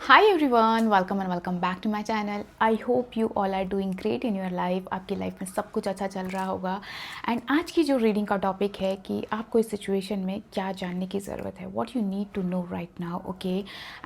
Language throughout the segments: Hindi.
Hi everyone, welcome and welcome back to my channel. I hope you all are doing great in your life. आपकी लाइफ में सब कुछ अच्छा चल रहा होगा. एंड आज की जो रीडिंग का टॉपिक है कि आपको इस सिचुएशन में क्या जानने की ज़रूरत है, what you need to know right now, okay.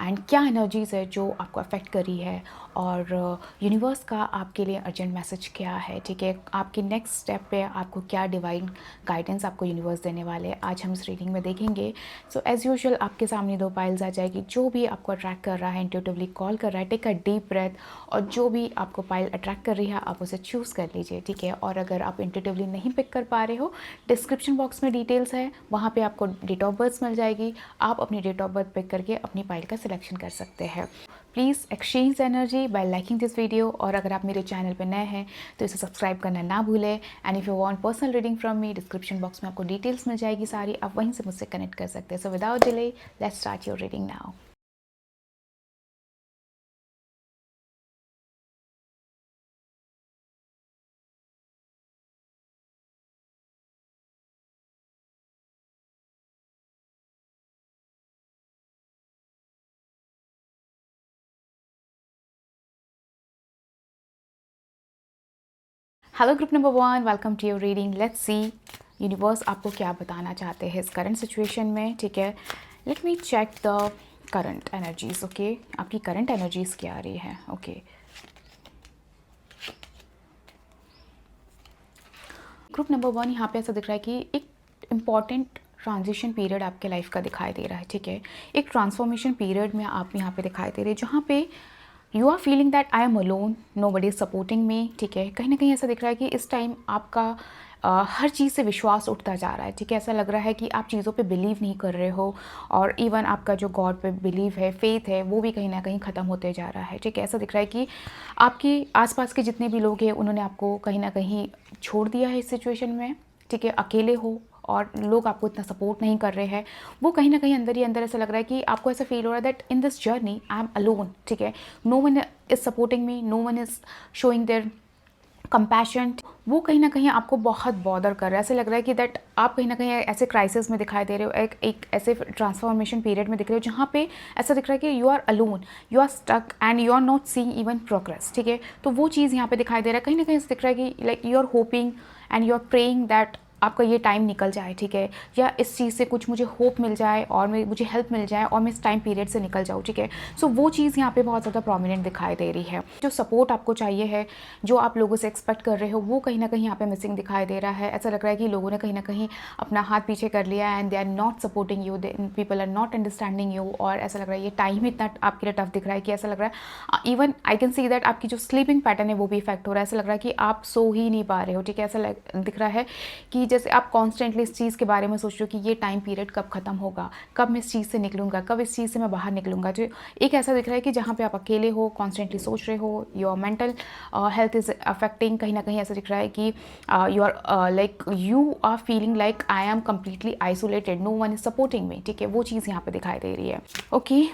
And क्या एनर्जीज़ है जो आपको अफेक्ट कर रही है और यूनिवर्स का आपके लिए अर्जेंट मैसेज क्या है, ठीक है. आपके नेक्स्ट स्टेप पे आपको क्या डिवाइन गाइडेंस आपको यूनिवर्स देने वाले हैं, आज हम इस रीडिंग में देखेंगे. सो एज़ यूजुअल आपके सामने दो पाइल्स आ जाएगी. जो भी आपको अट्रैक्ट कर रहा है, इंट्यूटिवली कॉल कर रहा है, टेक अ डीप ब्रेथ, और जो भी आपको पाइल अट्रैक्ट कर रही है आप उसे चूज़ कर लीजिए, ठीक है. और अगर आप इंट्यूटिवली नहीं पिक कर पा रहे हो, डिस्क्रिप्शन बॉक्स में डिटेल्स है, वहाँ पे आपको डेट ऑफ बर्थ मिल जाएगी. आप अपनी डेट ऑफ बर्थ पिक करके अपनी पाइल का सिलेक्शन कर सकते हैं. Please exchange energy by liking this video. और अगर आप मेरे चैनल पर नए हैं तो इसे सब्सक्राइब करना ना भूलें. And if you want personal reading from me, description box में आपको डिटेल्स मिल जाएगी सारी, आप वहीं से मुझसे कनेक्ट कर सकते हैं. So without delay let's start your reading now. Hello group number 1, welcome to your reading. Let's see universe आपको क्या बताना चाहते हैं इस करंट सिचुएशन में, ठीक है. Let me check the current energies, okay. आपकी करंट एनर्जीज क्या आ रही है, ओके. ग्रुप नंबर 1, यहाँ पे ऐसा दिख रहा है कि एक इम्पॉर्टेंट ट्रांजिशन पीरियड आपके लाइफ का दिखाई दे रहा है, ठीक है. एक ट्रांसफॉर्मेशन पीरियड में आप यहाँ पे दिखाई दे रहे हैं जहाँ पे you are feeling that I am alone, nobody is supporting me, ठीक है. कहीं ना कहीं ऐसा दिख रहा है कि इस टाइम आपका हर चीज़ से विश्वास उठता जा रहा है, ठीक है. ऐसा लग रहा है कि आप चीज़ों पे बिलीव नहीं कर रहे हो, और इवन आपका जो गॉड पे बिलीव है, फेथ है, वो भी कहीं ना कहीं ख़त्म होते जा रहा है, ठीक है. ऐसा दिख रहा है कि आपके आसपास के जितने भी लोग हैं उन्होंने आपको कहीं ना कहीं छोड़ दिया है इस सिचुएशन में, ठीक है. अकेले हो और लोग आपको इतना सपोर्ट नहीं कर रहे हैं. वो कहीं ना कहीं अंदर ही अंदर ऐसा लग रहा है कि आपको ऐसा फील हो रहा है that in this journey I am alone, ठीक है. No one is supporting me, no one is showing their compassion. वो कहीं ना कहीं आपको बहुत बॉदर कर रहा है. ऐसे लग रहा है कि दैट आप कहीं ना कहीं ऐसे क्राइसिस में दिखाई दे रहे हो, एक ऐसे ट्रांसफॉर्मेशन पीरियड में दिख रहे हो जहाँ पे ऐसा दिख रहा है कि you are alone, you are stuck and you are not seeing even progress, ठीक है. तो वो चीज़ यहाँ पे दिखाई दे रहा है. कहीं ना कहीं ऐसा दिख रहा है कि like you are hoping and you are praying that आपका ये टाइम निकल जाए, ठीक है. या इस चीज़ से कुछ मुझे होप मिल जाए और मुझे हेल्प मिल जाए और मैं इस टाइम पीरियड से निकल जाऊँ, ठीक है. सो वो चीज़ यहाँ पे बहुत ज़्यादा प्रोमिनेंट दिखाई दे रही है. जो सपोर्ट आपको चाहिए है, जो आप लोगों से एक्सपेक्ट कर रहे हो, वो कहीं ना कहीं यहाँ पे मिसिंग दिखाई दे रहा है. ऐसा लग रहा है कि लोगों ने कहीं ना कहीं अपना हाथ पीछे कर लिया and they are not supporting you, people are not understanding you. और ऐसा लग रहा है ये टाइम इतना आपके लिए टफ दिख रहा है कि ऐसा लग रहा है even I can see that आपकी जो स्लीपिंग पैटर्न है वो भी इफेक्ट हो रहा है. ऐसा लग रहा है कि आप सो ही नहीं पा रहे हो, ठीक है. ऐसा दिख रहा है कि जैसे आप कॉन्स्टेंटली इस चीज़ के बारे में सोच रहे हो कि ये टाइम पीरियड कब खत्म होगा, कब मैं इस चीज़ से निकलूंगा, कब इस चीज़ से मैं बाहर निकलूंगा. जो एक ऐसा दिख रहा है कि जहाँ पे आप अकेले हो, कॉन्स्टेंटली सोच रहे हो, your mental health is affecting. कहीं ना कहीं ऐसा दिख रहा है कि you are like you are feeling like I am completely isolated, no one is supporting me, ठीक है. वो चीज़ यहाँ पे दिखाई दे रही है, ओके.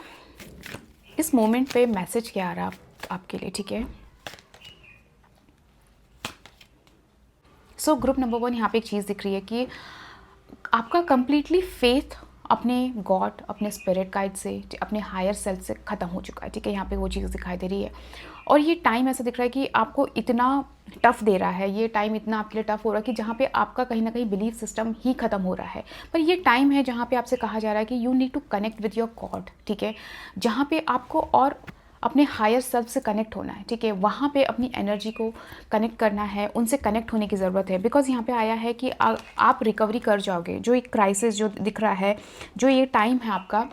इस मोमेंट पे मैसेज क्या आ रहा है आपके लिए, ठीक है. सो ग्रुप नंबर 1, यहाँ पे एक चीज़ दिख रही है कि आपका कंप्लीटली फेथ अपने गॉड, अपने स्पिरिट गाइड से, अपने हायर सेल्फ से ख़त्म हो चुका है, ठीक है. यहाँ पे वो चीज़ दिखाई दे रही है. और ये टाइम ऐसा दिख रहा है कि आपको इतना टफ दे रहा है, ये टाइम इतना आपके लिए टफ हो रहा है कि जहाँ पे आपका कहीं ना कहीं बिलीफ सिस्टम ही ख़त्म हो रहा है. पर ये टाइम है जहाँ पे आपसे कहा जा रहा है कि you need to connect with your God, ठीक है. जहाँ पे आपको और अपने हायर सेल्फ से कनेक्ट होना है, ठीक है. वहाँ पे अपनी एनर्जी को कनेक्ट करना है, उनसे कनेक्ट होने की ज़रूरत है. बिकॉज यहाँ पे आया है कि आप रिकवरी कर जाओगे. जो एक क्राइसिस जो दिख रहा है, जो ये टाइम है आपका,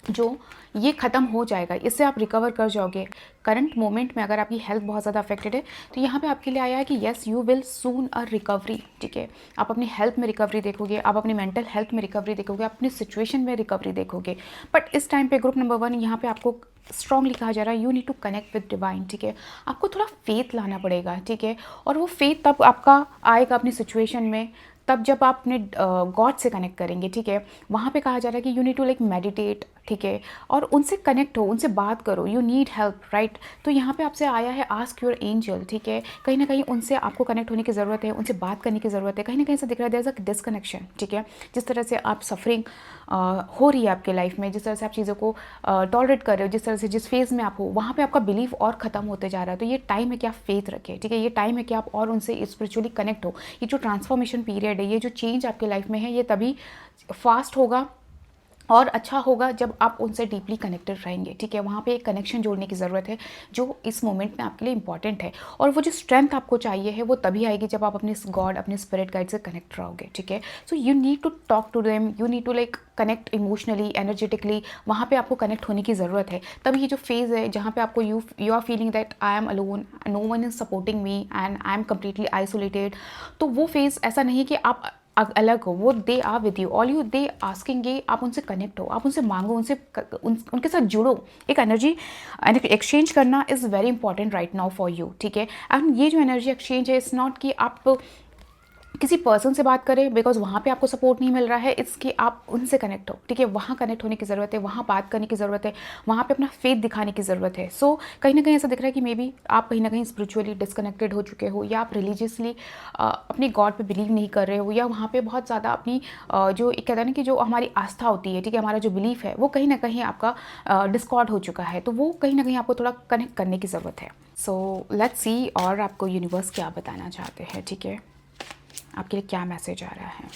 जो ये ख़त्म हो जाएगा, इससे आप रिकवर कर जाओगे. करंट मोमेंट में अगर आपकी हेल्थ बहुत ज़्यादा अफेक्टेड है तो यहाँ पे आपके लिए आया है कि yes you will soon a recovery, ठीक है. आप अपनी हेल्थ में रिकवरी देखोगे, आप अपनी मेंटल हेल्थ में रिकवरी देखोगे, अपनी सिचुएशन में रिकवरी देखोगे. बट इस टाइम पे ग्रुप नंबर 1 यहाँ पे आपको स्ट्रॉन्गली कहा जा रहा है you need to connect with divine, ठीक है. आपको थोड़ा फेथ लाना पड़ेगा, ठीक है. और वो फेथ तब आपका आएगा अपनी सिचुएशन में, तब जब आप अपने गॉड से कनेक्ट करेंगे, ठीक है. वहाँ पे कहा जा रहा है कि you need to like meditate, ठीक है, और उनसे कनेक्ट हो, उनसे बात करो, यू नीड हेल्प, राइट। तो यहाँ पे आपसे आया है आस्क योर एंजल, ठीक है। कहीं ना कहीं उनसे आपको कनेक्ट होने की ज़रूरत है, उनसे बात करने की ज़रूरत है। कहीं ना कहीं से दिख रहा है देयर इज़ अ डिसकनेक्शन, ठीक है। जिस तरह से आप सफरिंग हो रही है आपके लाइफ में, जिस तरह से आप चीज़ों को टॉलरेट कर रहे हो, जिस तरह से जिस फेज़ में आप हो, वहाँ पे आपका बिलीफ और ख़त्म होते जा रहा है। तो ये टाइम है कि आप फेथ रखें, ठीक है। ये टाइम है कि आप और उनसे स्पिरिचुअली कनेक्ट हो। ये जो ट्रांसफॉर्मेशन पीरियड है, ये जो चेंज आपके लाइफ में है, ये तभी फास्ट होगा और अच्छा होगा जब आप उनसे डीपली कनेक्टेड रहेंगे, ठीक है। वहाँ पे एक कनेक्शन जोड़ने की ज़रूरत है जो इस मोमेंट में आपके लिए इंपॉर्टेंट है। और वो जो स्ट्रेंथ आपको चाहिए है वो तभी आएगी जब आप अपने गॉड, अपने स्पिरिट गाइड से कनेक्ट रहोगे, ठीक है। So you need to talk to them, you need to like connect emotionally, energetically. वहाँ पे आपको कनेक्ट होने की ज़रूरत है। तभी ये जो फेज़ है जहाँ पे आपको you are feeling that I am alone, no one is supporting me and I am completely isolated, तो वो फेज़ ऐसा नहीं कि आप अलग हो, वो they are with you, all you they asking ये आप उनसे कनेक्ट हो, आप उनसे मांगो, उनके साथ जुड़ो। एक एनर्जी एक्सचेंज करना is very important right now for you, ठीक है। एंड ये जो एनर्जी एक्सचेंज है, इट्स नॉट कि आप किसी पर्सन से बात करें बिकॉज वहाँ पे आपको सपोर्ट नहीं मिल रहा है, इट्स कि आप उनसे कनेक्ट हो, ठीक है। वहाँ कनेक्ट होने की ज़रूरत है, वहाँ बात करने की ज़रूरत है, वहाँ पे अपना फेथ दिखाने की ज़रूरत है। सो कहीं ना कहीं ऐसा दिख रहा है कि मे बी आप कहीं ना कहीं स्पिरिचुअली डिसकनेक्टेड हो चुके हो, या आप रिलीजियसली अपने गॉड पे बिलीव नहीं कर रहे हो, या वहाँ पे बहुत ज़्यादा अपनी जो एक कहते हैं ना कि जो हमारी आस्था होती है, ठीक है, हमारा जो बिलीफ है वो कहीं ना कहीं आपका डिस्कॉर्ड हो चुका है। तो वो कहीं ना कहीं आपको थोड़ा कनेक्ट करने की ज़रूरत है। सो लेट्स सी और आपको यूनिवर्स क्या बताना चाहते हैं, ठीक है, आपके लिए क्या मैसेज आ रहा है।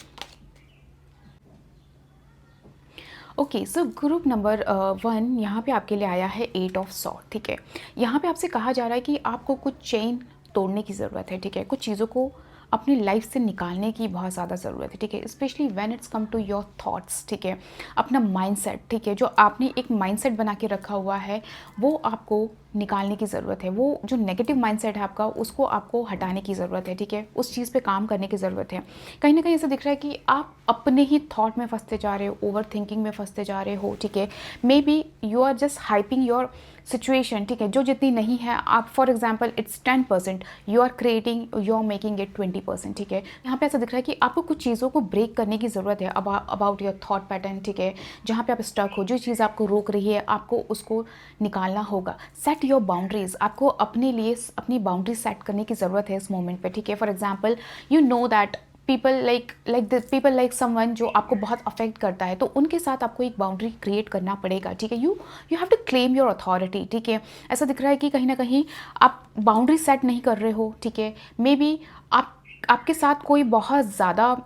ओके, सो ग्रुप नंबर 1 यहाँ पे आपके लिए आया है 8 ऑफ सॉर्ड, ठीक है। यहाँ पे आपसे कहा जा रहा है कि आपको कुछ चेन तोड़ने की ज़रूरत है, ठीक है। कुछ चीज़ों को अपनी लाइफ से निकालने की बहुत ज़्यादा ज़रूरत है, ठीक है। Specially when it's come to your thoughts, ठीक है। अपना माइंडसेट, ठीक है, जो आपने एक माइंडसेट बना के रखा हुआ है वो आपको निकालने की ज़रूरत है। वो जो नेगेटिव माइंडसेट है आपका, उसको आपको हटाने की ज़रूरत है, ठीक है। उस चीज़ पे काम करने की ज़रूरत है। कहीं ना कहीं ऐसा दिख रहा है कि आप अपने ही थॉट में फंसते जा रहे हो, ओवर थिंकिंग में फंसते जा रहे हो, ठीक है। Maybe you are just hyping your situation, ठीक है, जो जितनी नहीं है। आप for example it's 10%, you are creating, you are making it 20%, ठीक है। यहाँ पे ऐसा दिख रहा है कि आपको कुछ चीज़ों को ब्रेक करने की ज़रूरत है अबाउट योर थॉट पैटर्न, ठीक है। जहाँ पे आप स्टक हो, जो चीज़ आपको रोक रही है, आपको उसको निकालना होगा। सेट योर बाउंड्रीज, आपको अपने लिए अपनी बाउंड्रीज सेट करने की ज़रूरत है इस मोमेंट पे, ठीक है। For example you know that people like someone जो आपको बहुत अफेक्ट करता है, तो उनके साथ आपको एक बाउंड्री क्रिएट करना पड़ेगा, ठीक है। You have to claim your authority, ठीक है। ऐसा दिख रहा है कि कहीं ना कहीं आप बाउंड्री सेट नहीं कर रहे हो, ठीक है। मे बी आपके साथ कोई बहुत ज़्यादा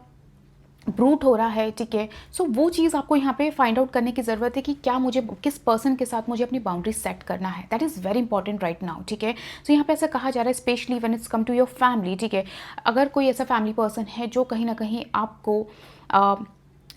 ब्रूट हो रहा है, ठीक है। सो वो चीज़ आपको यहाँ पे फाइंड आउट करने की ज़रूरत है कि क्या मुझे, किस पर्सन के साथ मुझे अपनी बाउंड्री सेट करना है। That is very important right now, ठीक है। सो यहाँ पे ऐसा कहा जा रहा है specially when it's come to your family, ठीक है। अगर कोई ऐसा फैमिली पर्सन है जो कहीं ना कहीं आपको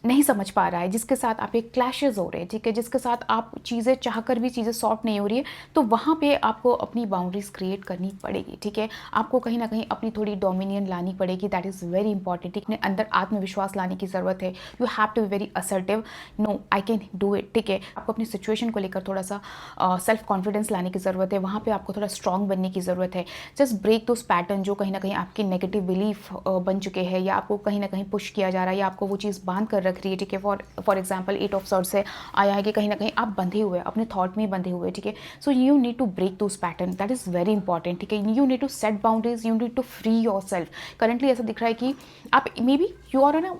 नहीं समझ पा रहा है, जिसके साथ आप एक क्लैशेस हो रहे हैं, ठीक है, जिसके साथ आप चीज़ें चाहकर भी चीज़ें सॉर्ट नहीं हो रही है, तो वहाँ पे आपको अपनी बाउंड्रीज क्रिएट करनी पड़ेगी, ठीक है। आपको कहीं ना कहीं अपनी थोड़ी डोमिनियन लानी पड़ेगी। That is very important. अपने अंदर आत्मविश्वास लाने की ज़रूरत है। You have to be very assertive, no I can do it, ठीक है। आपको अपनी सिचुएशन को लेकर थोड़ा सा सेल्फ कॉन्फिडेंस लाने की ज़रूरत है। वहाँ पर आपको थोड़ा स्ट्रॉन्ग बनने की ज़रूरत है। जस्ट ब्रेक दोस पैटर्न जो कहीं ना कहीं आपके नेगेटिव बिलीफ बन चुके हैं, या आपको कहीं ना कहीं पुश किया जा रहा है, या आपको वो चीज़ बांध कर रख रही है, ठीक है। फॉर एग्जाम्पल 8 ऑफ सॉर्ड्स से आया है कि कहीं ना कहीं आप बंधे हुए, अपने थॉट में बंधे हुए, ठीक है। So you need to break those pattern, that is very important, ठीक है। You need to set boundaries, you need to free yourself. Currently ऐसा दिख रहा है कि आप maybe you are on a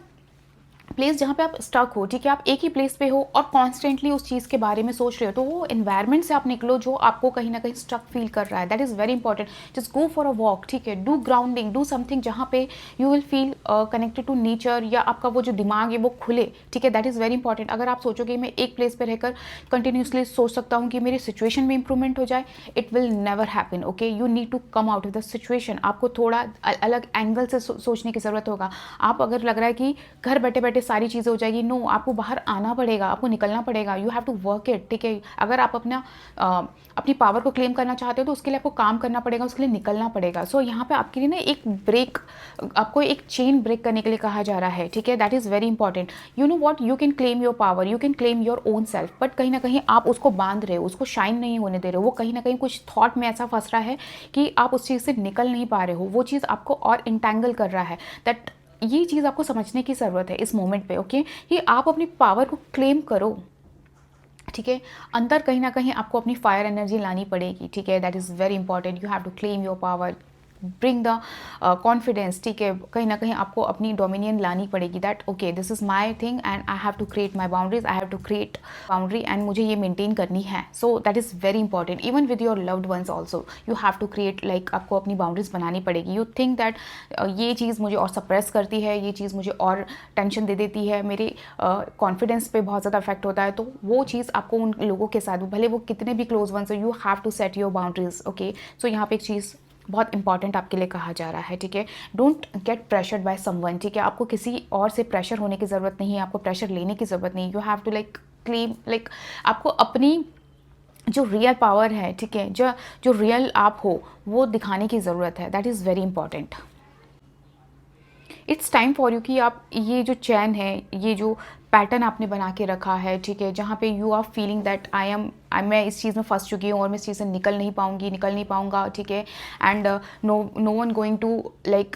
place जहाँ पे आप स्टक हो, ठीक है। आप एक ही प्लेस पे हो और कॉन्स्टेंटली उस चीज़ के बारे में सोच रहे हो, तो वो एनवायरनमेंट से आप निकलो जो आपको कहीं ना कहीं स्टक फील कर रहा है। That is very important. Just go for a walk, ठीक है। डू ग्राउंडिंग, डू समथिंग जहाँ पे you will feel connected to nature, या आपका वो जो दिमाग है वो खुले, ठीक है। That is very important. अगर आप सोचोगे मैं एक प्लेस पर रहकर कंटिन्यूसली सोच सकता हूँ कि मेरी सिचुएशन में इंप्रूवमेंट हो जाए, it will never happen, okay. You need to come out of the situation. आपको थोड़ा अलग एंगल से सोचने की ज़रूरत होगा। आप अगर लग रहा है कि घर बैठे बैठे सारी चीज़ें हो जाएगी, नो, आपको बाहर आना पड़ेगा, आपको निकलना पड़ेगा। You have to work it, ठीक है। अगर आप अपनी पावर को क्लेम करना चाहते हो तो उसके लिए आपको काम करना पड़ेगा, उसके लिए निकलना पड़ेगा। सो यहाँ पे आपके लिए ना एक ब्रेक, आपको एक चेन ब्रेक करने के लिए कहा जा रहा है, ठीक है। That is very important. You know what, you can claim your power, you can claim your own self, but कहीं ना कहीं आप उसको बांध रहे हो, उसको शाइन नहीं होने दे रहे हो। वो कहीं ना कहीं कुछ थॉट में ऐसा फंस रहा है कि आप उस चीज़ से निकल नहीं पा रहे हो। वो चीज़ आपको और इंटैंगल कर रहा है। दैट ये चीज़ आपको समझने की ज़रूरत है इस मोमेंट पे, ओके, कि आप अपनी पावर को क्लेम करो। ठीक है। अंदर कहीं न कहीं आपको अपनी फायर एनर्जी लानी पड़ेगी, ठीक है। That is very important, you have to claim your power, bring the confidence, ठीक है। कहीं ना कहीं आपको अपनी डोमिनियन लानी पड़ेगी, that okay this is my thing and I have to create my boundaries, I have to create boundary and मुझे ये मेंटेन करनी है। So that is very important, even with your loved ones also you have to create, like आपको अपनी बाउंड्रीज बनानी पड़ेगी। यू थिंक दैट ये चीज़ मुझे और सप्रेस करती है, ये चीज़ मुझे और टेंशन दे देती है, मेरे कॉन्फिडेंस पे बहुत ज़्यादा इफेक्ट होता है, तो वो चीज़ आपको उन लोगों के साथ, भले वो कितने भी क्लोज वंस हो, you have to set your boundaries, okay. So यहाँ पे एक चीज़ बहुत इंपॉर्टेंट आपके लिए कहा जा रहा है, ठीक है। Don't get pressured by someone, ठीक है। आपको किसी और से प्रेशर होने की ज़रूरत नहीं है, आपको प्रेशर लेने की ज़रूरत नहीं। You have to like claim, like आपको अपनी जो रियल पावर है, ठीक है, जो जो रियल आप हो वो दिखाने की ज़रूरत है। That is very important. It's time for you कि आप ये जो चैन है, ये जो पैटर्न आपने बना के रखा है, ठीक है, जहाँ पे यू आर फीलिंग दैट मैं इस चीज़ में फंस चुकी हूँ और मैं इस चीज़ से निकल नहीं पाऊँगा, ठीक है। And no one going to like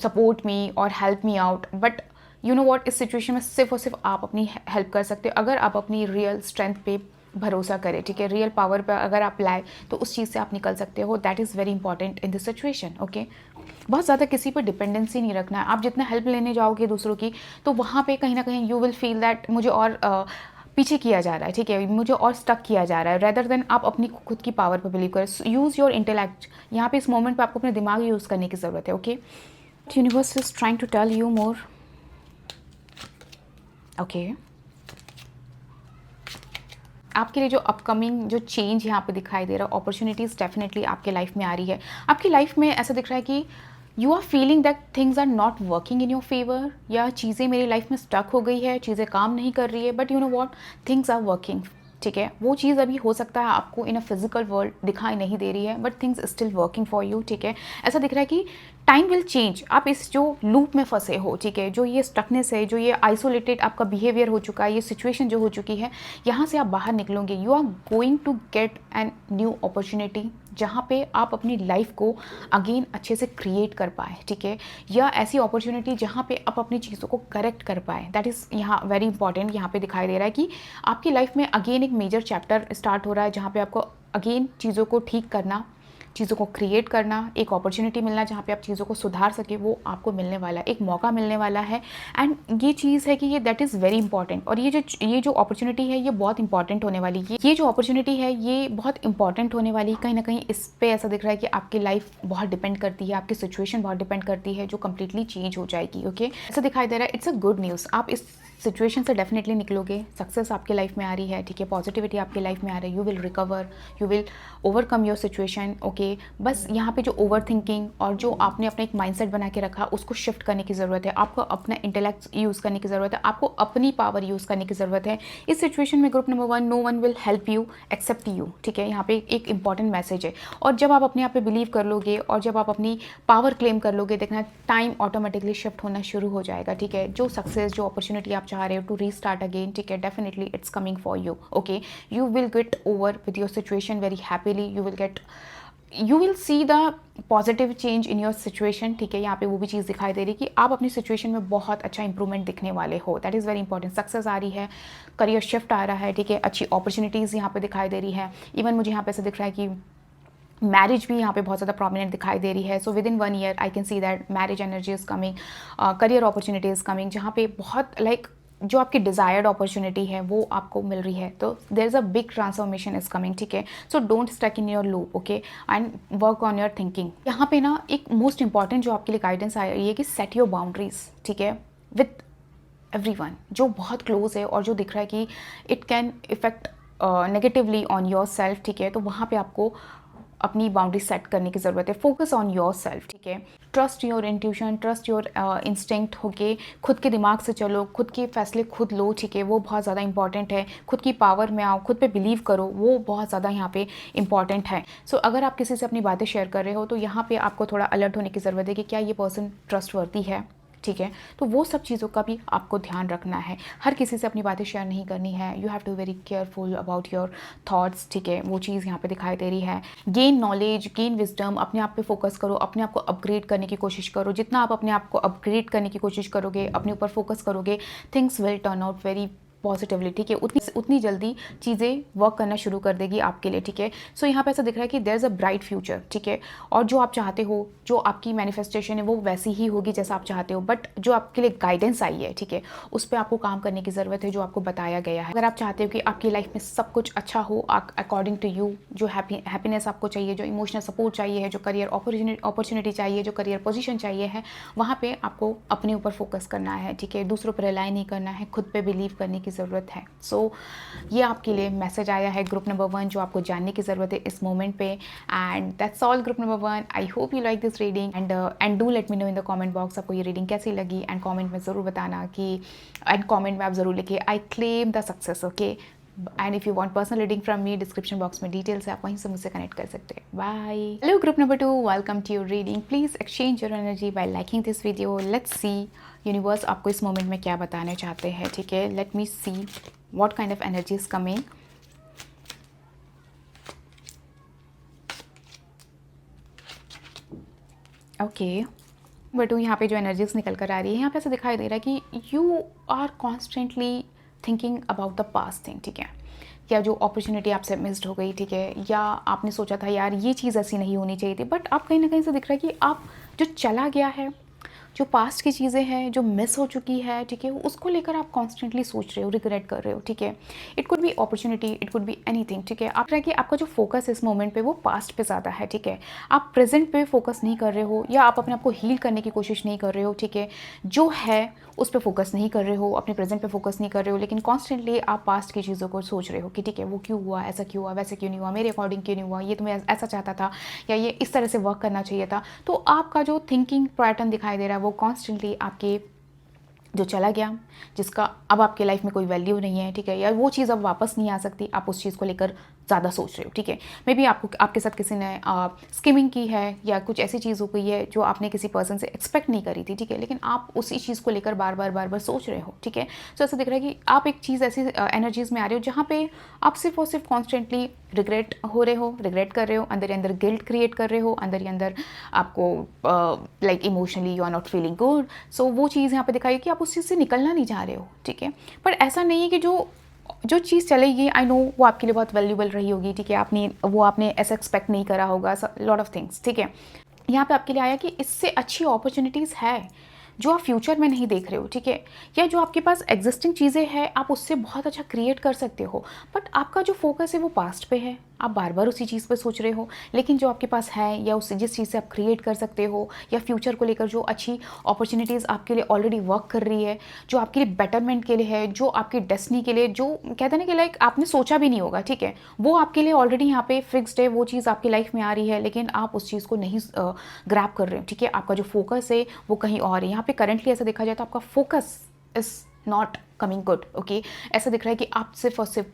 support me और help me out, but you know what, इस सिचुएशन में सिर्फ और सिर्फ आप अपनी हेल्प कर सकते हो अगर आप अपनी रियल स्ट्रेंथ पे भरोसा करें, ठीक है। रियल पावर पे अगर आप लाए तो उस चीज़ से आप निकल सकते हो। That is very important in this situation, okay. बहुत ज़्यादा किसी पर डिपेंडेंसी नहीं रखना है। आप जितना हेल्प लेने जाओगे दूसरों की, तो वहाँ पे कहीं ना कहीं यू विल फील दैट मुझे और पीछे किया जा रहा है, ठीक है, मुझे और स्टक किया जा रहा है, रेदर देन आप अपनी खुद की पावर पर बिलीव करें। यूज़ योर इंटेलेक्ट, यहाँ पे इस मोमेंट पे आपको अपने दिमाग यूज़ करने की ज़रूरत है, okay. Universe is trying to tell you more, okay. आपके लिए जो अपकमिंग जो चेंज यहाँ पे दिखाई दे रहा है, अपॉर्चुनिटीज़ डेफिनेटली आपके लाइफ में आ रही है। आपकी लाइफ में ऐसा दिख रहा है कि you are feeling that things are not working in your favour, या चीज़ें मेरी लाइफ में स्टक हो गई है, चीज़ें काम नहीं कर रही है, but you know what, things are working, ठीक है। वो चीज़ अभी हो सकता है आपको इन अ फिजिकल वर्ल्ड दिखाई नहीं दे रही है, but things still working for you, ठीक है। ऐसा दिख रहा है कि टाइम विल चेंज। आप इस जो लूप में फंसे हो, ठीक है, जो ये स्टकनेस है, जो ये आइसोलेटेड आपका बिहेवियर हो चुका है, ये सिचुएशन जो हो चुकी है, यहाँ से आप बाहर निकलोगे। You are going to get an new opportunity, जहाँ पे आप अपनी लाइफ को अगेन अच्छे से क्रिएट कर पाए, ठीक है, या ऐसी अपॉर्चुनिटी जहाँ पे आप अपनी चीज़ों को करेक्ट कर पाए। दैट इज़ यहाँ वेरी इंपॉर्टेंट। यहाँ पे दिखाई दे रहा है कि आपकी लाइफ में अगेन एक मेजर चैप्टर स्टार्ट हो रहा है, जहाँ पे आपको अगेन चीज़ों को ठीक करना, चीज़ों को क्रिएट करना, एक अपॉर्चुनिटी मिलना जहाँ पे आप चीज़ों को सुधार सके, वो आपको मिलने वाला है, एक मौका मिलने वाला है। एंड ये चीज़ है कि ये दैट इज़ वेरी इंपॉर्टेंट, और ये जो अपॉर्चुनिटी है ये बहुत इंपॉर्टेंट होने वाली है। ये जो अपॉर्चुनिटी है ये बहुत इंपॉर्टेंट होने वाली है। कहीं ना कहीं इस पर ऐसा दिख रहा है कि आपकी लाइफ बहुत डिपेंड करती है, आपकी सिचुएशन बहुत डिपेंड करती है, जो कम्प्लीटली चेंज हो जाएगी, ओके। ऐसा दिखाई दे रहा है, इट्स अ गुड न्यूज़। आप इस सिचुएशन से डेफिनेटली निकलोगे, सक्सेस आपके लाइफ में आ रही है, ठीक है, पॉजिटिविटी आपके लाइफ में आ रही है, you will recover, you will overcome your situation, okay. बस यहाँ पे जो ओवर थिंकिंग और जो आपने अपना एक माइंडसेट बना के रखा, उसको शिफ्ट करने की ज़रूरत है। आपको अपना इंटेलेक्ट यूज़ करने की ज़रूरत है, आपको अपनी पावर यूज़ करने की ज़रूरत है। इस सिचुएशन में group number 1, no one will help you except you, ठीक है। यहाँ पे एक इंपॉर्टेंट मैसेज है। और जब आप अपने आप पे बिलीव कर लोगे और जब आप अपनी पावर क्लेम कर लोगे, देखना टाइम ऑटोमेटिकली शिफ्ट होना शुरू हो जाएगा, ठीक है। जो सक्सेस, जो अपॉर्चुनिटी आप चाह रहे हो टू रीस्टार्ट अगेन, ठीक है, definitely it's coming for you, okay. You will get over with your situation very happily, you will see the positive change in your situation, ठीक है। यहाँ पे वो भी चीज़ दिखाई दे रही है कि आप अपनी सिचुएशन में बहुत अच्छा इंप्रूवमेंट दिखने वाले हो। That is very important. Success आ रही है, करियर शिफ्ट आ रहा है, ठीक है, अच्छी अपॉर्चुनिटीज़ यहाँ पे दिखाई दे रही है। इवन मुझे यहाँ पे ऐसा दिख रहा है कि मैरिज भी यहाँ पे बहुत ज़्यादा प्रोमिनेंट दिखाई दे रही है। So with in 1 year I can see that marriage energy is coming, career opportunity is coming, जहाँ पे बहुत लाइक जो आपकी डिज़ायर्ड अपॉर्चुनिटी है वो आपको मिल रही है। तो there is a big transformation is coming, ठीक है। So don't stuck in your loop, okay, and work on your thinking. यहाँ पे ना एक मोस्ट इंपॉर्टेंट जो आपके लिए गाइडेंस आ रही है कि सेट योर बाउंड्रीज, ठीक है, विथ एवरीवन जो बहुत क्लोज है और जो दिख रहा है कि it can effect negatively on your self, ठीक है। तो वहाँ पे आपको अपनी बाउंड्री सेट करने की ज़रूरत है। फोकस ऑन योर सेल्फ, ठीक है। Trust your intuition, trust your instinct, होके खुद के दिमाग से चलो, खुद के फैसले खुद लो, ठीक है, वो बहुत ज़्यादा इंपॉर्टेंट है। खुद की पावर में आओ, खुद पे बिलीव करो, वो बहुत ज़्यादा यहाँ पे इंपॉर्टेंट है। सो अगर आप किसी से अपनी बातें शेयर कर रहे हो तो यहाँ पे आपको थोड़ा अलर्ट होने की ज़रूरत है कि क्या ये पर्सन ट्रस्टवर्दी है, ठीक है। तो वो सब चीज़ों का भी आपको ध्यान रखना है। हर किसी से अपनी बातें शेयर नहीं करनी है। You have to very careful about your thoughts, ठीक है। वो चीज़ यहाँ पे दिखाई दे रही है। गेन नॉलेज, गेन विजडम, अपने आप पे फोकस करो, अपने आप को अपग्रेड करने की कोशिश करो। जितना आप अपने आप को अपग्रेड करने की कोशिश करोगे, अपने ऊपर फोकस करोगे, things will turn out very positively, ठीक है, उतनी जल्दी चीज़ें वर्क करना शुरू कर देगी आपके लिए, ठीक है। सो यहाँ पे ऐसा दिख रहा है कि there is a bright future, ठीक है, और जो आप चाहते हो, जो आपकी मैनिफेस्टेशन है वो वैसी ही होगी जैसा आप चाहते हो, बट जो आपके लिए गाइडेंस आई है, ठीक है, उस पर आपको काम करने की ज़रूरत है, जो आपको बताया गया है। अगर आप चाहते हो कि आपकी लाइफ में सब कुछ अच्छा हो अकॉर्डिंग टू यू, जो हैप्पीनेस आपको चाहिए, जो इमोशनल सपोर्ट चाहिए है, जो करियर अपॉर्चुनिटी चाहिए, जो करियर पोजीशन चाहिए है, वहाँ पे आपको अपने ऊपर फोकस करना है, ठीक है, दूसरों पर रिलाई नहीं करना है, खुद पे बिलीव करने की ज़रूरत है। सो ये आपके लिए मैसेज आया है ग्रुप नंबर 1, जो आपको जानने की ज़रूरत है इस मोमेंट पे। And that's all group number 1। I hope you like this reading and do let me know in the comment box आपको ये रीडिंग कैसी लगी, एंड कमेंट में ज़रूर बताना कि, एंड कमेंट में आप ज़रूर लिखिए I claim the success, okay. And if you want personal reading from me, description box में डिटेल्स है, आप वहीं से मुझसे कनेक्ट कर सकते हैं। Bye. Hello group number 2, welcome to your reading. Please exchange your energy by liking this video. Let's see universe आपको इस मोमेंट में क्या बताना चाहते हैं, ठीक है। Let me see what kind of energy is coming. Okay, but यहाँ पे जो एनर्जीज निकल कर आ रही है, यहाँ पे ऐसा दिखाई दे रहा है कि you are constantly thinking about the past thing, ठीक है, या जो अपॉर्चुनिटी आपसे मिस्ड हो गई, ठीक है, या आपने सोचा था यार ये चीज़ ऐसी नहीं होनी चाहिए थी, बट आप कहीं ना कहीं से दिख रहा है कि आप जो चला गया है, जो पास्ट की चीज़ें हैं जो मिस हो चुकी है, ठीक है, उसको लेकर आप कॉन्स्टेंटली सोच रहे हो, रिग्रेट कर रहे हो, ठीक है। It could be opportunity, it could be anything, ठीक है। आप कि आपका जो फोकस इस मोमेंट पे वो पास्ट पे ज़्यादा है, ठीक है। आप प्रेजेंट पे फोकस नहीं कर रहे हो, या आप अपने आप को हील करने की कोशिश नहीं कर रहे हो, ठीक है, जो है उस पर फोकस नहीं कर रहे हो, अपने प्रेजेंट पे फोकस नहीं कर रहे हो, लेकिन कॉन्स्टेंटली आप पास्ट की चीज़ों को सोच रहे हो कि ठीक है वो क्यों हुआ, ऐसा क्यों हुआ, वैसे क्यों नहीं हुआ, मेरे अकॉर्डिंग क्यों नहीं हुआ, ये तो मैं ऐसा चाहता था, या ये इस तरह से वर्क करना चाहिए था। तो आपका जो थिंकिंग पैटर्न दिखाई दे रहा है वो कॉन्स्टेंटली आपके जो चला गया, जिसका अब आपके लाइफ में कोई वैल्यू नहीं है, ठीक है, या वो चीज़ अब वापस नहीं आ सकती, आप उस चीज़ को लेकर ज़्यादा सोच रहे हो, ठीक है। मे बी आपको आपके साथ किसी ने स्किमिंग की है, या कुछ ऐसी चीज़ हो गई है जो आपने किसी पर्सन से एक्सपेक्ट नहीं करी थी, ठीक है, लेकिन आप उसी चीज़ को लेकर बार बार सोच रहे हो, ठीक है। तो ऐसा दिख रहा है कि आप एक चीज़ ऐसी एनर्जीज में आ रहे हो जहाँ पे आप सिर्फ और सिर्फ कॉन्स्टेंटली रिग्रेट हो रहे हो, रिग्रेट कर रहे हो, अंदर ही अंदर गिल्ट क्रिएट कर रहे हो, अंदर ही अंदर आपको like emotionally you are not feeling good. So वो चीज़ यहाँ पे दिखाई कि आप उस चीज़ से निकलना नहीं चाह रहे हो, ठीक है। पर ऐसा नहीं है कि जो चीज़ चलेगी, आई नो वो आपके लिए बहुत वैल्यूबल रही होगी, ठीक है, आपने ऐसा एक्सपेक्ट नहीं करा होगा, लॉट ऑफ थिंग्स, ठीक है। यहाँ पे आपके लिए आया कि इससे अच्छी अपॉर्चुनिटीज़ है जो आप फ्यूचर में नहीं देख रहे हो, ठीक है, या जो आपके पास एग्जिस्टिंग चीज़ें हैं आप उससे बहुत अच्छा क्रिएट कर सकते हो, बट आपका जो फोकस है वो पास्ट पे है, आप बार बार उसी चीज़ पर सोच रहे हो। लेकिन जो आपके पास है, या उससे जिस चीज़ से आप क्रिएट कर सकते हो, या फ्यूचर को लेकर जो अच्छी अपॉर्चुनिटीज़ आपके लिए ऑलरेडी वर्क कर रही है, जो आपके लिए बेटरमेंट के लिए है, जो आपकी डेस्टिनी के लिए, जो कहते हैं ना कि लाइक आपने सोचा भी नहीं होगा, ठीक है, वो आपके लिए ऑलरेडी यहाँ पे फिक्स्ड है, वो चीज़ आपकी लाइफ में आ रही है, लेकिन आप उस चीज़ को नहीं ग्रैब कर रहे हो, ठीक है। आपका जो फोकस है वो कहीं और है। यहाँ पे करंटली ऐसा देखा जाए तो आपका focus is not coming good, okay. ऐसा दिख रहा है कि आप सिर्फ और सिर्फ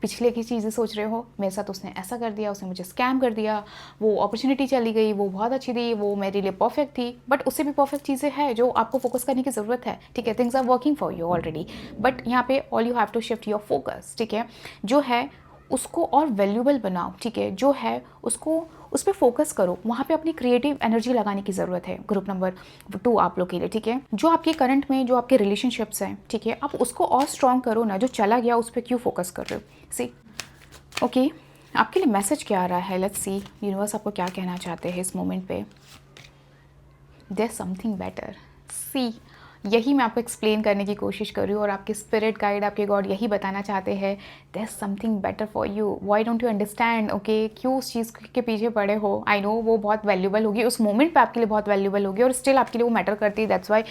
पिछले की चीज़ें सोच रहे हो, मेरे साथ उसने ऐसा कर दिया, उसने मुझे स्कैम कर दिया, वो अपॉर्चुनिटी चली गई, वो बहुत अच्छी थी, वो मेरे लिए परफेक्ट थी, बट उससे भी परफेक्ट चीज़ें हैं जो आपको फोकस करने की ज़रूरत है, ठीक है। Things are working for you already, but यहाँ पे all you have to shift your focus, ठीक है। जो है उसको और वैल्यूबल बनाओ, ठीक है, जो है उसको उस पर फोकस करो, वहाँ पे अपनी क्रिएटिव एनर्जी लगाने की ज़रूरत है ग्रुप नंबर 2 आप लोग के लिए, ठीक है। जो आपके करंट में जो आपके रिलेशनशिप्स हैं, ठीक है, आप उसको और स्ट्रॉन्ग करो ना, जो चला गया उस पर क्यों फोकस कर रहे हो। सी ओके, आपके लिए मैसेज क्या आ रहा है, लेट्स सी यूनिवर्स आपको क्या कहना चाहते हैं इस मोमेंट पे। देयर समथिंग बेटर, सी यही मैं आपको एक्सप्लेन करने की कोशिश कर रही हूँ, और आपके स्पिरिट गाइड, आपके गॉड यही बताना चाहते हैं, there something better for you, why don't you understand, okay. क्यों उस चीज़ के पीछे पड़े हो, आई नो वो बहुत वैल्यूबल होगी, उस मोमेंट पे आपके लिए बहुत वैल्यूबल होगी, और स्टिल आपके लिए वो मैटर करती है, दैट्स वाई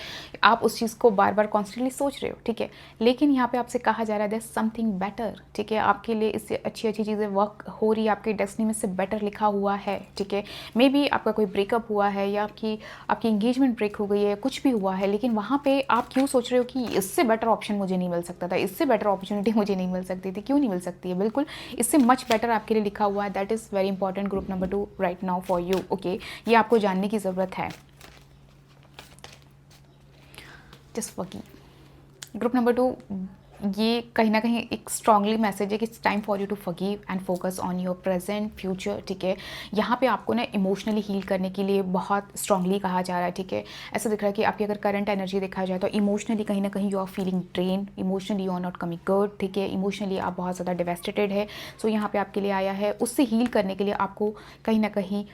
आप उस चीज़ को बार बार कॉन्स्टेंटली सोच रहे हो, ठीक है। लेकिन यहाँ पे आपसे कहा जा रहा है देयर समथिंग बेटर, ठीक है, आपके लिए इससे अच्छी अच्छी चीज़ें वर्क हो रही है, आपकी डेस्टिनी में से बेटर लिखा हुआ है, ठीक है। मे बी आपका कोई ब्रेकअप हुआ है, या आपकी इंगेजमेंट ब्रेक हो गई है, कुछ भी हुआ है, लेकिन वहाँ पे आप क्यों सोच रहे हो कि इससे बेटर ऑप्शन मुझे नहीं मिल सकता था, इससे बेटर अपॉर्चुनिटी मुझे नहीं मिल सकती थी, क्यों नहीं मिल सकती है, बिल्कुल इससे मच बेटर आपके लिए लिखा हुआ है। That is very important group number 2 right now for you, okay. ये आपको जानने की ज़रूरत है। जस्ट फॉरगिव ग्रुप नंबर 2, ये कहीं न कहीं एक स्ट्रॉन्गली मैसेज है कि it's time for you to forgive and focus on your present future, ठीक है। यहाँ पे आपको ना इमोशनली हील करने के लिए बहुत स्ट्रॉन्गली कहा जा रहा है, ठीक है। ऐसा दिख रहा है कि आपकी अगर करंट एनर्जी देखा जाए तो इमोशनली कहीं ना कहीं you are feeling drain, emotionally you are not coming good, ठीक है। इमोशनली आप बहुत ज़्यादा डिवेस्टेटेड है। सो यहाँ पे आपके लिए आया है, उससे हील करने के लिए आपको कहीं ना कहीं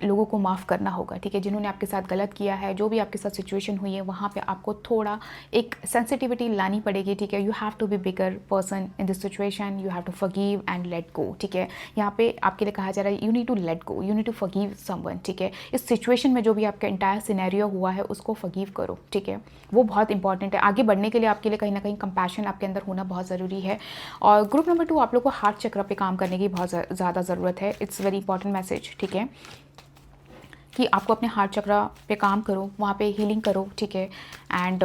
लोगों को माफ़ करना होगा, ठीक है। जिन्होंने आपके साथ गलत किया है, जो भी आपके साथ सिचुएशन हुई है, वहाँ पे आपको थोड़ा एक सेंसिटिविटी लानी पड़ेगी, ठीक है। You have to be bigger person in this situation, you have to forgive and let go, ठीक है। यहाँ पे आपके लिए कहा जा रहा है you need to let go, you need to forgive someone, ठीक है। इस सिचुएशन में जो भी आपका इंटायर सिनेरियो हुआ है उसको फॉरगिव करो, ठीक है। वो बहुत इंपॉर्टेंट है। आगे बढ़ने के लिए आपके लिए कहीं ना कहीं कंपैशन आपके अंदर होना बहुत ज़रूरी है। और ग्रुप नंबर 2, आप लोग को हार्ट चक्र पे काम करने की बहुत ज़्यादा ज़रूरत है। इट्स वेरी इंपॉर्टेंट मैसेज, ठीक है, कि आपको अपने हार्ट चक्र पे काम करो, वहाँ पे हीलिंग करो, ठीक है। And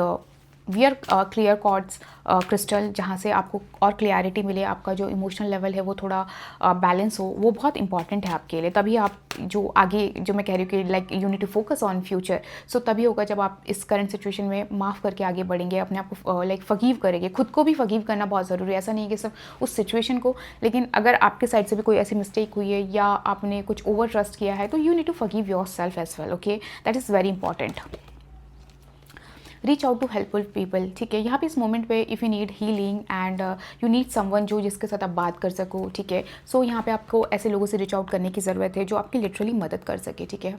wear clear quartz crystal, जहाँ से आपको और क्लियरिटी मिले, आपका जो इमोशनल लेवल है वो थोड़ा बैलेंस हो, वो बहुत इंपॉर्टेंट है आपके लिए। तभी आप जो आगे जो मैं कह रही हूँ कि like you need to focus on future, so तभी होगा जब आप इस करंट सिचुएशन में माफ़ करके आगे बढ़ेंगे, अपने आप को लाइक फॉरगिव करेंगे। खुद को भी फॉरगिव करना बहुत ज़रूरी है, ऐसा नहीं है कि सिर्फ उस सिचुएशन को, लेकिन अगर आपके साइड से भी कोई ऐसी मिस्टेक हुई है या आपने कुछ ओवर ट्रस्ट किया है तो you need to forgive yourself as well, okay. That is very important. Reach out to helpful people, ठीक है। यहाँ पे इस मोमेंट पे if you need healing and you need someone जो जिसके साथ आप बात कर सको, ठीक है। सो यहाँ पे आपको ऐसे लोगों से रीच आउट करने की ज़रूरत है जो आपकी लिटरली मदद कर सके, ठीक है।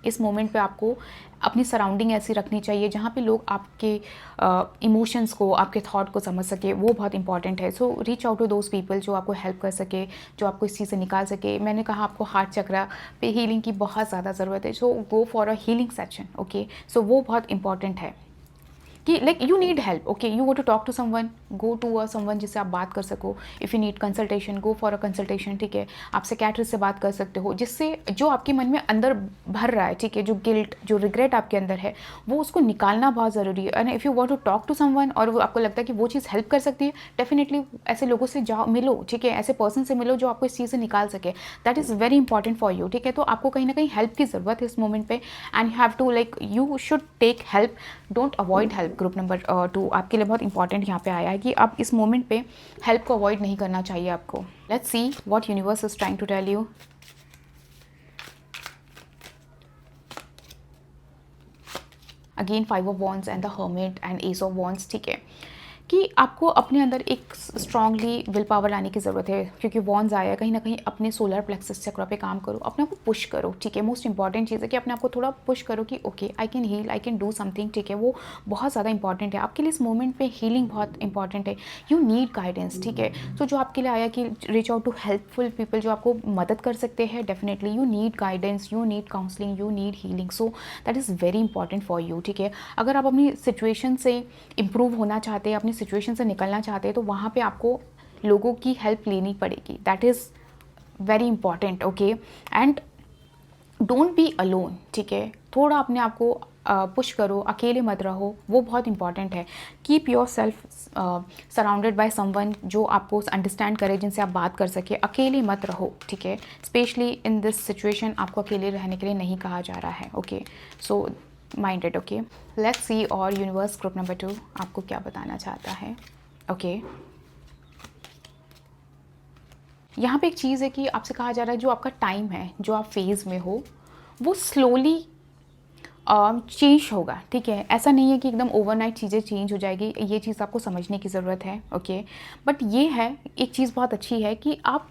इस मोमेंट पे आपको अपनी सराउंडिंग ऐसी रखनी चाहिए जहाँ पे लोग आपके इमोशंस को, आपके थॉट को समझ सके, वो बहुत इंपॉर्टेंट है। So reach out to those people जो आपको हेल्प कर सके, जो आपको इस चीज़ से निकाल सके। मैंने कहा आपको हार्ट चक्र पे हीलिंग की बहुत ज़्यादा ज़रूरत है, so go for a healing session, okay. So वो बहुत इंपॉर्टेंट है कि like you need help, okay, you go to talk to someone, go to a someone जिससे आप बात कर सको। If you need consultation, go for a consultation, ठीक है। आप साइकियाट्रिस्ट से बात कर सकते हो, जिससे जो आपके मन में अंदर भर रहा है, ठीक है, जो गिल्ट, जो रिग्रेट आपके अंदर है, वो उसको निकालना बहुत ज़रूरी है। And if you want to talk to someone और वो आपको लगता है कि वो चीज़ हेल्प कर सकती है, डेफिनेटली ऐसे लोगों से जाओ, मिलो, ठीक है। ऐसे पर्सन से मिलो जो आपको इस चीज़ से निकाल सके। That is very important for you, ठीक है। तो आपको कहीं ना कहीं हेल्प की ज़रूरत है इस मोमेंट पे, and you have to like you should take help, don't avoid help. Group number 2 आपके लिए बहुत इंपॉर्टेंट यहाँ पे आया है कि आप इस मोमेंट पे हेल्प को अवॉइड नहीं करना चाहिए आपको। Let's see what universe is trying to tell you. Again 5 of wands and the hermit and ace of wands, ठीक है, कि आपको अपने अंदर एक स्ट्रांगली विल पावर लाने की ज़रूरत है, क्योंकि वॉन्स आया कहीं ना कहीं अपने सोलर प्लेक्सस चक्र पे काम करो, अपने आप को पुश करो, ठीक है। मोस्ट इंपॉर्टेंट चीज़ है कि अपने आप को थोड़ा पुश करो कि okay I can heal, I can do something, ठीक है। वो बहुत ज़्यादा इंपॉर्टेंट है आपके लिए इस मोमेंट पे। हीलिंग बहुत इंपॉर्टेंट है, यू नीड गाइडेंस, ठीक है। तो जो आपके लिए आया कि reach out to helpful people जो आपको मदद कर सकते हैं, definitely you need guidance, you need counselling, you need healing, so that is very important for you, ठीक है। अगर आप अपनी सिचुएशन से इम्प्रूव होना चाहते हैं, अपनी सिचुएशन से निकलना चाहते हैं, तो वहाँ पे आपको लोगों की हेल्प लेनी पड़ेगी। That is very important, okay. And don't be alone, ठीक है। थोड़ा अपने आप को पुश करो, अकेले मत रहो, वो बहुत इंपॉर्टेंट है। Keep your self surrounded by someone जो आपको अंडरस्टैंड करे, जिनसे आप बात कर सके। अकेले मत रहो, ठीक है। स्पेशली इन दिस सिचुएशन आपको अकेले रहने के लिए नहीं कहा जा रहा है, okay. So minded, okay. Let's see और यूनिवर्स ग्रुप नंबर 2 आपको क्या बताना चाहता है, ओके। यहाँ पे एक चीज़ है कि आपसे कहा जा रहा है जो आपका टाइम है, जो आप फेज़ में हो, वो स्लोली चेंज होगा, ठीक है। ऐसा नहीं है कि एकदम ओवरनाइट चीज़ें चेंज हो जाएगी, ये चीज़ आपको समझने की ज़रूरत है, ओके। बट ये है, एक चीज़ बहुत अच्छी है कि आप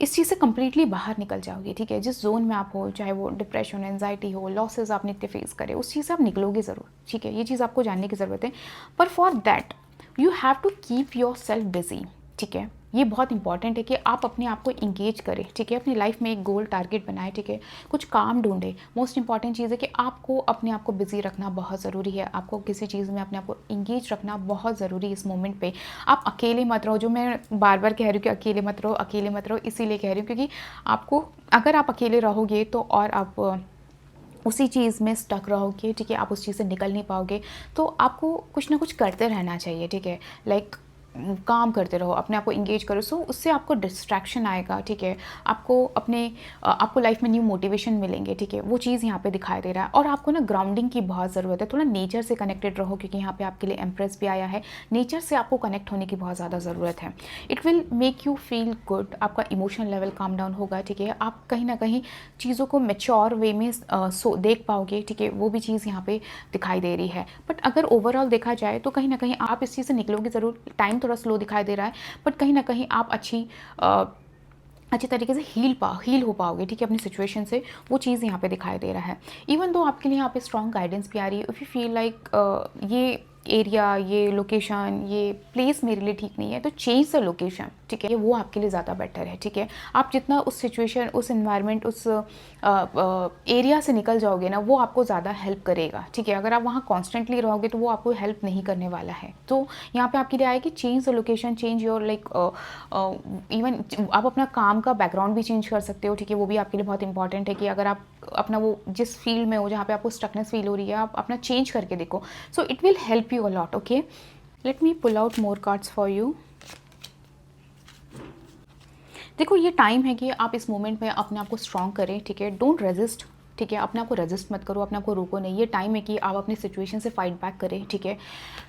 इस चीज़ से कम्प्लीटली बाहर निकल जाओगे, ठीक है। जिस जोन में आप हो, चाहे वो डिप्रेशन, एंजाइटी हो, लॉसेस आपने इतने फेस करे, उस चीज़ से आप निकलोगे ज़रूर, ठीक है। ये चीज़ आपको जानने की ज़रूरत है। पर for that you have to keep yourself busy, ठीक है। ये बहुत इंपॉर्टेंट है कि आप अपने आप को इंगेज करें, ठीक है। अपनी लाइफ में एक गोल टारगेट बनाए, ठीक है। कुछ काम ढूंढे। मोस्ट इंपॉर्टेंट चीज़ है कि आपको अपने आप को बिजी रखना बहुत ज़रूरी है। आपको किसी चीज़ में अपने आप को इंगेज रखना बहुत ज़रूरी है इस मोमेंट पे। आप अकेले मत रहो, जो मैं बार बार कह रही हूँ कि अकेले मत रहो, अकेले मत रहो, इसीलिए कह रही हूँ क्योंकि आपको, अगर आप अकेले रहोगे तो और आप उसी चीज़ में स्टक रहोगे, ठीक है। आप उस चीज़ से निकल नहीं पाओगे। तो आपको कुछ ना कुछ करते रहना चाहिए, ठीक है। लाइक काम करते रहो, अपने आप को एंगेज करो, सो उससे आपको डिस्ट्रैक्शन आएगा, ठीक है। आपको लाइफ में न्यू मोटिवेशन मिलेंगे, ठीक है। वो चीज़ यहाँ पे दिखाई दे रहा है। और आपको ना ग्राउंडिंग की बहुत ज़रूरत है, थोड़ा नेचर से कनेक्टेड रहो, क्योंकि यहाँ पे आपके लिए एम्प्रेस भी आया है। नेचर से आपको कनेक्ट होने की बहुत ज़्यादा ज़रूरत है। It will make you feel good, आपका इमोशनल लेवल काम डाउन होगा, ठीक है। आप कहीं ना कहीं चीज़ों को मेच्योर वे में देख पाओगे, ठीक है। वो भी चीज़ यहाँ पे दिखाई दे रही है। बट अगर ओवरऑल देखा जाए तो कहीं ना कहीं आप इस चीज़ से निकलोगे ज़रूर। टाइम थोड़ा स्लो दिखाई दे रहा है, बट कहीं ना कहीं आप अच्छी तरीके से हील हो पाओगे, ठीक है, अपनी सिचुएशन से। वो चीज़ यहाँ पे दिखाई दे रहा है। इवन दो आपके लिए यहाँ पे स्ट्रॉन्ग गाइडेंस भी आ रही है। इफ़ यू फील लाइक ये एरिया, ये लोकेशन, ये प्लेस मेरे लिए ठीक नहीं है, तो चेंज द लोकेशन, ठीक है। वो आपके लिए ज़्यादा बेटर है, ठीक है। आप जितना उस सिचुएशन, उस इन्वायरमेंट, उस एरिया से निकल जाओगे ना, वो आपको ज़्यादा हेल्प करेगा, ठीक है। अगर आप वहाँ कॉन्स्टेंटली रहोगे तो वो आपको हेल्प नहीं करने वाला है। तो यहाँ पे आपके लिए आया कि change the location, change your like even आप अपना काम का बैकग्राउंड भी चेंज कर सकते हो, ठीक है। वो भी आपके लिए बहुत इंपॉर्टेंट है कि अगर आप अपना वो जिस फील्ड में हो जहाँ पे आपको स्टकनेस फील हो रही है, आप अपना चेंज करके देखो। So it will help you a lot, okay. Let me pull out more cards for you. देखो, ये टाइम है कि आप इस मोमेंट में अपने आप को स्ट्रॉन्ग करें, ठीक है। डोंट रेजिस्ट, ठीक है। अपने आप को रेजिस्ट मत करो, अपने आप को रोको नहीं। ये टाइम है कि आप अपनी सिचुएशन से फाइट बैक करें, ठीक है।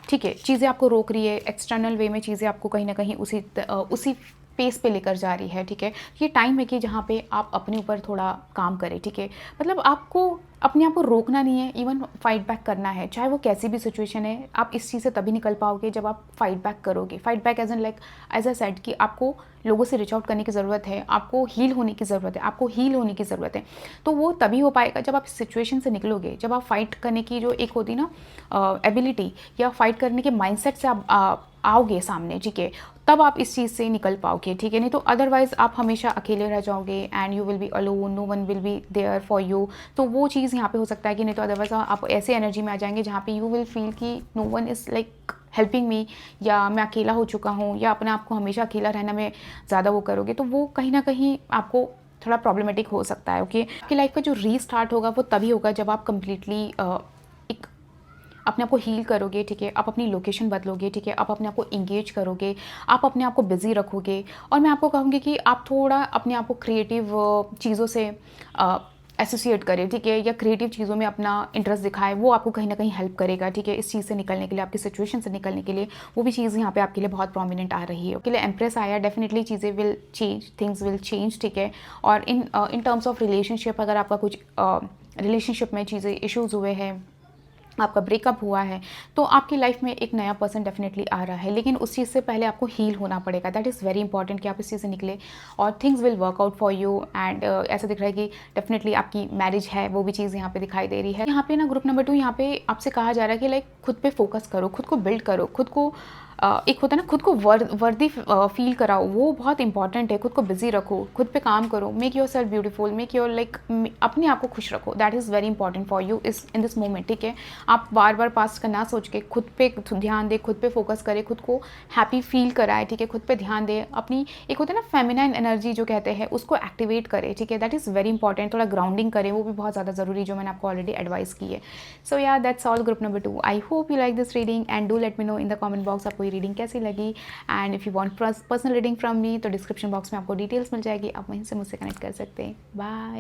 ठीक है, चीज़ें आपको रोक रही है, एक्सटर्नल वे में चीज़ें आपको कहीं ना कहीं उसी पेस पे लेकर जा रही है, ठीक है। ये टाइम है कि जहाँ पे आप अपने ऊपर थोड़ा काम करें, ठीक है। मतलब आपको अपने आप को रोकना नहीं है, इवन फाइट बैक करना है, चाहे वो कैसी भी सिचुएशन है। आप इस चीज़ से तभी निकल पाओगे जब आप फाइट बैक करोगे। Fight back as a said कि आपको लोगों से रीच आउट करने की ज़रूरत है, आपको हील होने की ज़रूरत है, आपको हील होने की ज़रूरत है। तो वो तभी हो पाएगा जब आप इस सिचुएशन से निकलोगे, जब आप फाइट करने की जो एक होती ना एबिलिटी, या फाइट करने के माइंडसेट से आप आओगे सामने, ठीक है। तब आप इस चीज़ से निकल पाओगे, ठीक है। नहीं तो अदरवाइज आप हमेशा अकेले रह जाओगे and you will be alone, no one will be there for you. तो वो चीज़ यहाँ पे हो सकता है कि नहीं तो अदरवाइज आप ऐसे एनर्जी में आ जाएंगे जहाँ पे यू विल फील कि no one is like helping me, या मैं अकेला हो चुका हूँ, या अपने आप को हमेशा अकेला रहना में ज़्यादा वो करोगे, तो वो कहीं ना कहीं आपको थोड़ा प्रॉब्लमेटिक हो सकता है, ओके। आपकी लाइफ का जो रीस्टार्ट होगा वो तभी होगा जब आप कंप्लीटली एक अपने आप को हील करोगे, ठीक है। आप अपनी लोकेशन बदलोगे, ठीक है। आप अपने आप को इंगेज करोगे, आप अपने आप को बिजी रखोगे। और मैं आपको कहूँगी कि आप थोड़ा अपने आप को क्रिएटिव चीज़ों से एसोसिएट करें, ठीक है, या क्रिएटिव चीज़ों में अपना इंटरेस्ट दिखाएं। वो आपको कहीं ना कहीं हेल्प करेगा, ठीक है, इस चीज़ से निकलने के लिए, आपकी सिचुएशन से निकलने के लिए। वो भी चीज़ यहाँ पे आपके लिए बहुत प्रोमिनेंट आ रही है। आपके लिए एम्प्रेस आया, डेफिनेटली चीज़ें will change, things will change, ठीक है। और इन टर्म्स ऑफ रिलेशनशिप, अगर आपका कुछ रिलेशनशिप में चीज़ें इश्यूज़ हुए हैं, आपका ब्रेकअप हुआ है, तो आपकी लाइफ में एक नया पर्सन डेफिनेटली आ रहा है। लेकिन उस चीज़ से पहले आपको हील होना पड़ेगा। दैट इज़ वेरी इंपॉर्टेंट कि आप इस चीज़ से निकले और things will work out for you. And ऐसा दिख रहा है कि डेफिनेटली आपकी मैरिज है, वो भी चीज़ यहाँ पे दिखाई दे रही है। यहाँ पे ना ग्रुप नंबर 2, यहाँ पे आपसे कहा जा रहा है कि लाइक खुद पे फोकस करो, खुद को बिल्ड करो, खुद को एक होता है ना, खुद को वर्दी फील कराओ, वो बहुत इंपॉर्टेंट है। खुद को बिजी रखो, खुद पे काम करो, make your self beautiful, make your like अपने आप को खुश रखो। That is very important for you इस इन दिस मोमेंट, ठीक है। आप बार बार पास्ट का ना सोच के खुद पे ध्यान दे, खुद पे फोकस करे, खुद को हैप्पी फील कराए, ठीक है। खुद पे ध्यान दे, अपनी एक होता है ना फेमिनाइन एनर्जी जो कहते हैं, उसको एक्टिवेट करे, ठीक है। That is very important. थोड़ा ग्राउंडिंग करे, वो भी बहुत ज़्यादा ज़रूरी, जो मैंने आपको ऑलरेडी एडवाइस की है। सो या that's all group number 2। I hope you like this reading and do let me know in the comment box आपको ये रीडिंग कैसी लगी। And if you want personal reading from मी, तो डिस्क्रिप्शन बॉक्स में आपको डिटेल्स मिल जाएगी, आप वहीं से मुझसे कनेक्ट कर सकते हैं। बाय।